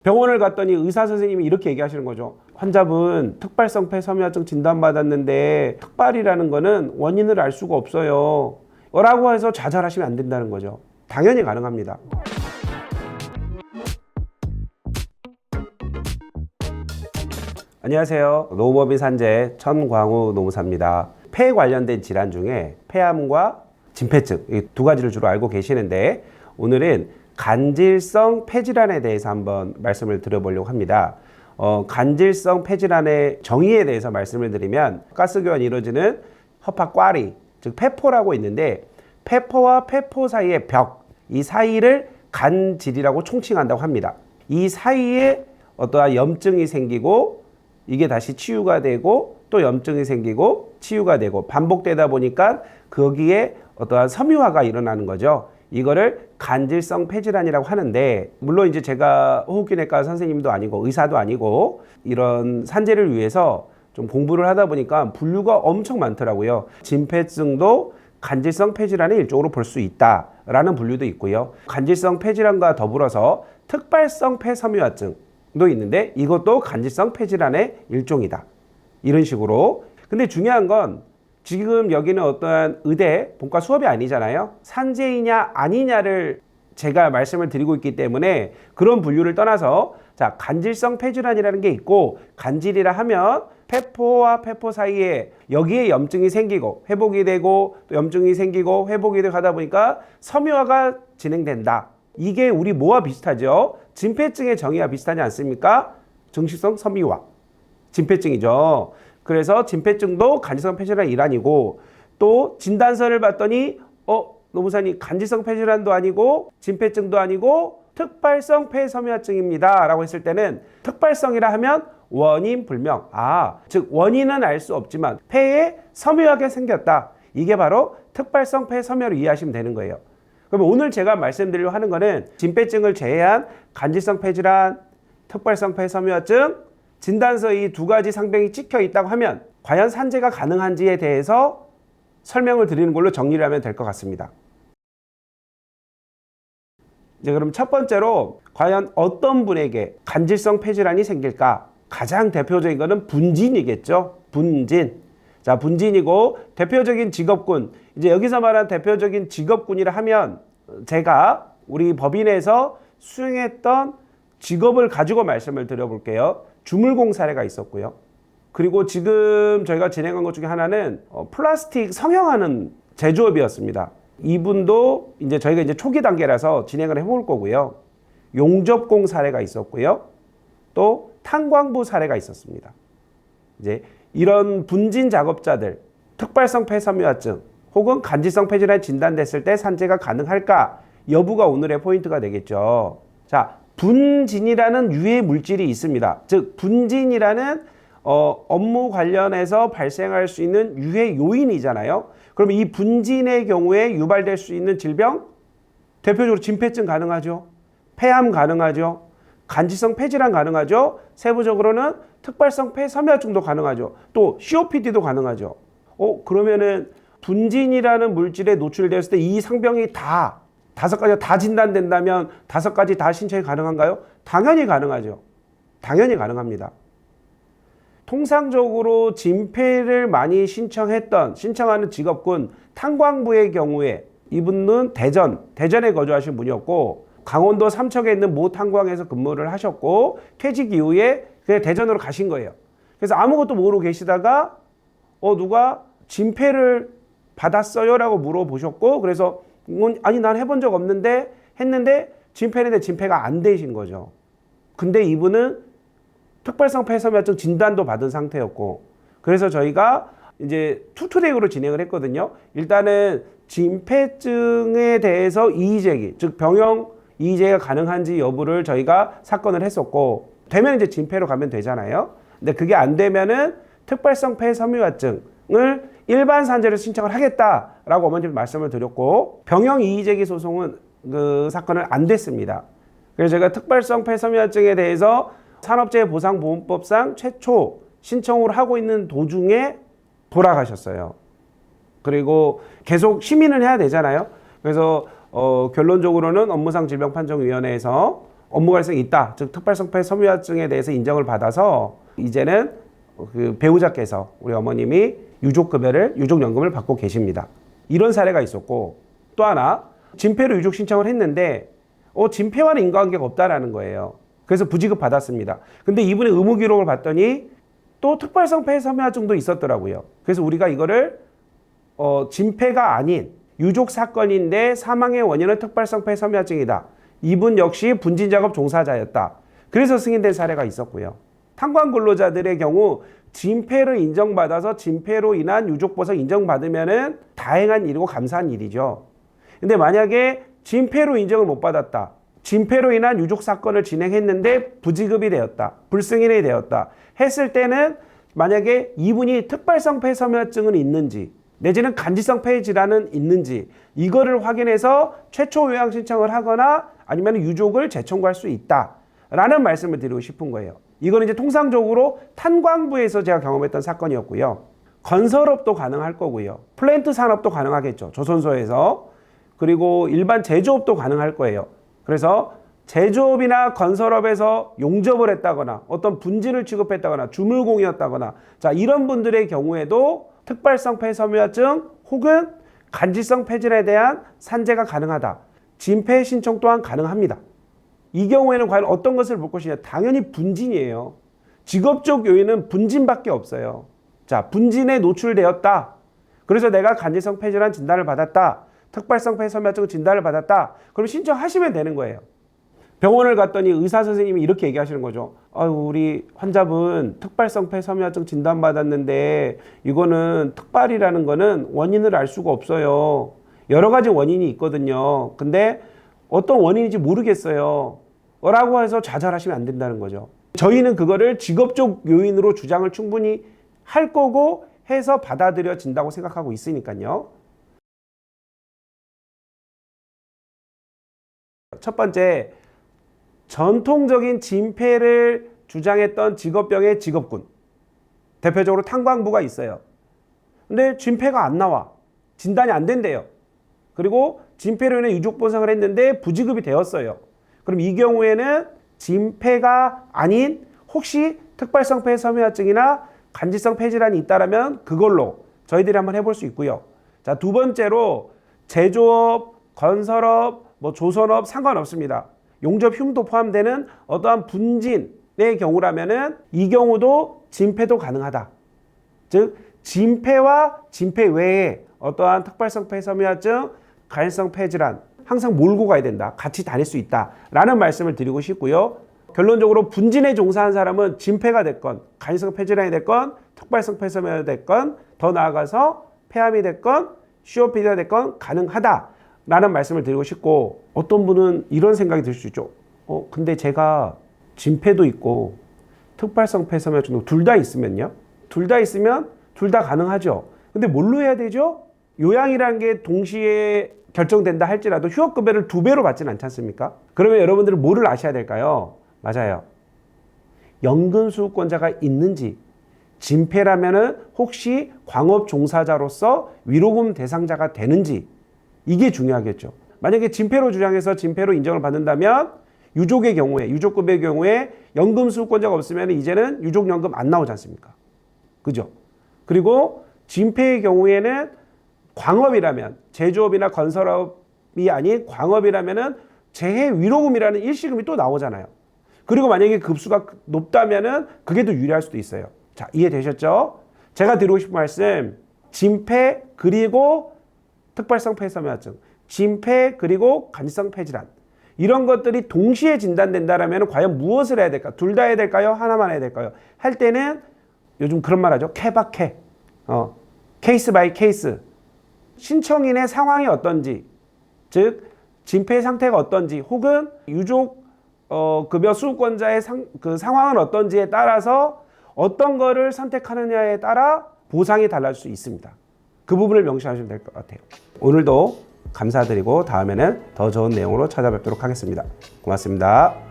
병원을 갔더니 의사 선생님이 이렇게 얘기하시는 거죠. 환자분 특발성 폐섬유화증 진단받았는데 특발이라는 거는 원인을 알 수가 없어요. 라고 해서 좌절하시면 안 된다는 거죠. 당연히 가능합니다. 안녕하세요. 노후법인 산재 천광우 노무사입니다. 폐 관련된 질환 중에 폐암과 진폐증 이 두 가지를 주로 알고 계시는데 오늘은 간질성 폐질환에 대해서 한번 말씀을 드려보려고 합니다. 간질성 폐질환의 정의에 대해서 말씀을 드리면 가스교환이 이루어지는 허파꽈리, 즉 폐포라고 있는데 폐포와 폐포 사이의 벽, 이 사이를 간질이라고 총칭한다고 합니다. 이 사이에 어떠한 염증이 생기고 이게 다시 치유가 되고 또 염증이 생기고 치유가 되고 반복되다 보니까 거기에 어떠한 섬유화가 일어나는 거죠. 이거를 간질성 폐질환이라고 하는데 물론 이제 제가 호흡기내과 선생님도 아니고 의사도 아니고 이런 산재를 위해서 좀 공부를 하다 보니까 분류가 엄청 많더라고요. 진폐증도 간질성 폐질환의 일종으로 볼 수 있다라는 분류도 있고요. 간질성 폐질환과 더불어서 특발성 폐섬유화증도 있는데 이것도 간질성 폐질환의 일종이다. 이런 식으로. 근데 중요한 건 지금 여기는 어떠한 의대 본과 수업이 아니잖아요. 산재이냐 아니냐를 제가 말씀을 드리고 있기 때문에 그런 분류를 떠나서 자, 간질성 폐질환이라는 게 있고 간질이라 하면 폐포와 폐포 사이에 여기에 염증이 생기고 회복이 되고 또 염증이 생기고 회복이 되고 하다 보니까 섬유화가 진행된다. 이게 우리 뭐와 비슷하죠? 진폐증의 정의와 비슷하지 않습니까? 증식성 섬유화. 진폐증이죠. 그래서 진폐증도 간질성 폐질환의 일환이고 또 진단서를 봤더니 노무사님 간질성 폐질환도 아니고 진폐증도 아니고 특발성 폐섬유화증입니다 라고 했을 때는 특발성이라 하면 원인 불명, 즉 원인은 알 수 없지만 폐에 섬유하게 생겼다. 이게 바로 특발성 폐섬유화를 이해하시면 되는 거예요. 그러면 오늘 제가 말씀드리려고 하는 거는 진폐증을 제외한 간질성 폐질환, 특발성 폐섬유화증 진단서에 이 두 가지 상병이 찍혀 있다고 하면 과연 산재가 가능한지에 대해서 설명을 드리는 걸로 정리를 하면 될 것 같습니다. 이제 그럼 첫 번째로 과연 어떤 분에게 간질성 폐질환이 생길까? 가장 대표적인 거는 분진이겠죠. 분진. 자, 분진이고 대표적인 직업군. 이제 여기서 말한 대표적인 직업군이라 하면 제가 우리 법인에서 수행했던 직업을 가지고 말씀을 드려볼게요. 주물공 사례가 있었고요. 그리고 지금 저희가 진행한 것 중에 하나는 플라스틱 성형하는 제조업이었습니다. 이분도 이제 저희가 이제 초기 단계라서 진행을 해볼 거고요. 용접공 사례가 있었고요. 또 탄광부 사례가 있었습니다. 이제 이런 분진 작업자들, 특발성 폐섬유화증 혹은 간질성 폐질환이 진단됐을 때 산재가 가능할까? 여부가 오늘의 포인트가 되겠죠. 자, 분진이라는 유해 물질이 있습니다. 즉 분진이라는 업무 관련해서 발생할 수 있는 유해 요인이잖아요. 그럼 이 분진의 경우에 유발될 수 있는 질병 대표적으로 진폐증 가능하죠. 폐암 가능하죠. 간질성 폐질환 가능하죠. 세부적으로는 특발성 폐섬유화증도 가능하죠. 또 COPD도 가능하죠. 그러면은 분진이라는 물질에 노출되었을 때 이 상병이 다 5가지가 다 진단된다면 5가지 다 신청이 가능한가요? 당연히 가능하죠. 당연히 가능합니다. 통상적으로 진폐를 많이 신청하는 직업군 탄광부의 경우에 이분은 대전에 거주하신 분이었고 강원도 삼척에 있는 모 탄광에서 근무를 하셨고 퇴직 이후에 그냥 대전으로 가신 거예요. 그래서 아무것도 모르고 계시다가 누가 진폐를 받았어요? 라고 물어보셨고 그래서 아니 난 해본 적 없는데 했는데 진폐인데 진폐가 안 되신 거죠. 근데 이분은 특발성 폐섬유화증 진단도 받은 상태였고 그래서 저희가 이제 투트랙으로 진행을 했거든요. 일단은 진폐증에 대해서 이의제기, 즉 병영 이의제기가 가능한지 여부를 저희가 사건을 했었고 되면 이제 진폐로 가면 되잖아요. 근데 그게 안 되면은 특발성 폐섬유화증을 일반 산재를 신청을 하겠다라고 어머님 말씀을 드렸고 병영 이의제기 소송은 그 사건은 안 됐습니다. 그래서 제가 특발성 폐섬유화증에 대해서 산업재해보상보험법상 최초 신청을 하고 있는 도중에 돌아가셨어요. 그리고 계속 심의는 해야 되잖아요. 그래서 결론적으로는 업무상 질병판정위원회에서 업무 관련성이 있다. 즉 특발성폐 섬유화증에 대해서 인정을 받아서 이제는 그 배우자께서 우리 어머님이 유족연금을 받고 계십니다. 이런 사례가 있었고 또 하나 진폐로 유족 신청을 했는데 진폐와는 인과관계가 없다라는 거예요. 그래서 부지급 받았습니다. 근데 이분의 의무 기록을 봤더니 또 특발성폐 섬유화증도 있었더라고요. 그래서 우리가 이거를 진폐가 아닌 유족 사건인데 사망의 원인은 특발성폐 섬유화증이다. 이분 역시 분진작업 종사자였다. 그래서 승인된 사례가 있었고요. 탄광 근로자들의 경우 진폐를 인정받아서 진폐로 인한 유족보상 인정받으면은 다행한 일이고 감사한 일이죠. 근데 만약에 진폐로 인정을 못 받았다. 진폐로 인한 유족 사건을 진행했는데 부지급이 되었다. 불승인이 되었다. 했을 때는 만약에 이분이 특발성폐 섬유화증은 있는지 내지는 간질성 폐 질환은 있는지 이거를 확인해서 최초 요양 신청을 하거나 아니면 유족을 재청구할 수 있다라는 말씀을 드리고 싶은 거예요. 이거는 이제 통상적으로 탄광부에서 제가 경험했던 사건이었고요. 건설업도 가능할 거고요. 플랜트 산업도 가능하겠죠. 조선소에서. 그리고 일반 제조업도 가능할 거예요. 그래서 제조업이나 건설업에서 용접을 했다거나 어떤 분진을 취급했다거나 주물공이었다거나 자 이런 분들의 경우에도 특발성 폐섬유화증 혹은 간질성 폐질에 대한 산재가 가능하다. 진폐 신청 또한 가능합니다. 이 경우에는 과연 어떤 것을 볼 것이냐? 당연히 분진이에요. 직업적 요인은 분진밖에 없어요. 자, 분진에 노출되었다. 그래서 내가 간질성 폐질환 진단을 받았다. 특발성 폐섬유화증 진단을 받았다. 그럼 신청하시면 되는 거예요. 병원을 갔더니 의사 선생님이 이렇게 얘기하시는 거죠. 우리 환자분 특발성 폐섬유화증 진단받았는데 이거는 특발이라는 거는 원인을 알 수가 없어요. 여러 가지 원인이 있거든요. 근데 어떤 원인인지 모르겠어요. 라고 해서 좌절하시면 안 된다는 거죠. 저희는 그거를 직업적 요인으로 주장을 충분히 할 거고 해서 받아들여진다고 생각하고 있으니까요. 첫 번째, 전통적인 진폐를 주장했던 직업병의 직업군. 대표적으로 탄광부가 있어요. 근데 진폐가 안 나와. 진단이 안 된대요. 그리고 진폐로 인해 유족보상을 했는데 부지급이 되었어요. 그럼 이 경우에는 진폐가 아닌 혹시 특발성 폐섬유화증이나 간질성 폐질환이 있다면 그걸로 저희들이 한번 해볼 수 있고요. 자, 두 번째로 제조업, 건설업, 조선업 상관없습니다. 용접 흉도 포함되는 어떠한 분진의 경우라면은 이 경우도 진폐도 가능하다. 즉 진폐와 진폐 외에 어떠한 특발성 폐섬유화증, 간질성 폐질환 항상 몰고 가야 된다. 같이 다닐 수 있다라는 말씀을 드리고 싶고요. 결론적으로 분진에 종사한 사람은 진폐가 됐건 간질성 폐질환이 됐건 특발성 폐섬유화가 됐건 더 나아가서 폐암이 됐건 COPD가 됐건 가능하다라는 말씀을 드리고 싶고 어떤 분은 이런 생각이 들 수 있죠. 근데 제가 진폐도 있고 특발성 폐섬유화증도 둘 다 있으면요. 둘 다 있으면 둘 다 가능하죠. 근데 뭘로 해야 되죠? 요양이라는 게 동시에 결정된다 할지라도 휴업급여를 2배로 받지는 않지 않습니까? 그러면 여러분들은 뭐를 아셔야 될까요? 맞아요. 연금수급권자가 있는지 진폐라면은 혹시 광업 종사자로서 위로금 대상자가 되는지 이게 중요하겠죠. 만약에 진폐로 주장해서 진폐로 인정을 받는다면 유족의 경우에 유족급의 경우에 연금수급권자가 없으면 이제는 유족연금 안 나오지 않습니까? 그죠? 그리고 진폐의 경우에는 광업이라면 제조업이나 건설업이 아닌 광업이라면은 재해 위로금이라는 일시금이 또 나오잖아요. 그리고 만약에 급수가 높다면은 그게 더 유리할 수도 있어요. 자, 이해되셨죠? 제가 드리고 싶은 말씀, 진폐 그리고 특발성 폐섬유화증, 진폐 그리고 간질성 폐질환 이런 것들이 동시에 진단된다라면 과연 무엇을 해야 될까? 둘 다 해야 될까요? 하나만 해야 될까요? 할 때는 요즘 그런 말 하죠. 케바케. 케이스 바이 케이스. 신청인의 상황이 어떤지, 즉 진폐 상태가 어떤지 혹은 유족 급여 수급권자의 그 상황은 어떤지에 따라서 어떤 거를 선택하느냐에 따라 보상이 달라질 수 있습니다. 그 부분을 명시하시면 될 것 같아요. 오늘도 감사드리고 다음에는 더 좋은 내용으로 찾아뵙도록 하겠습니다. 고맙습니다.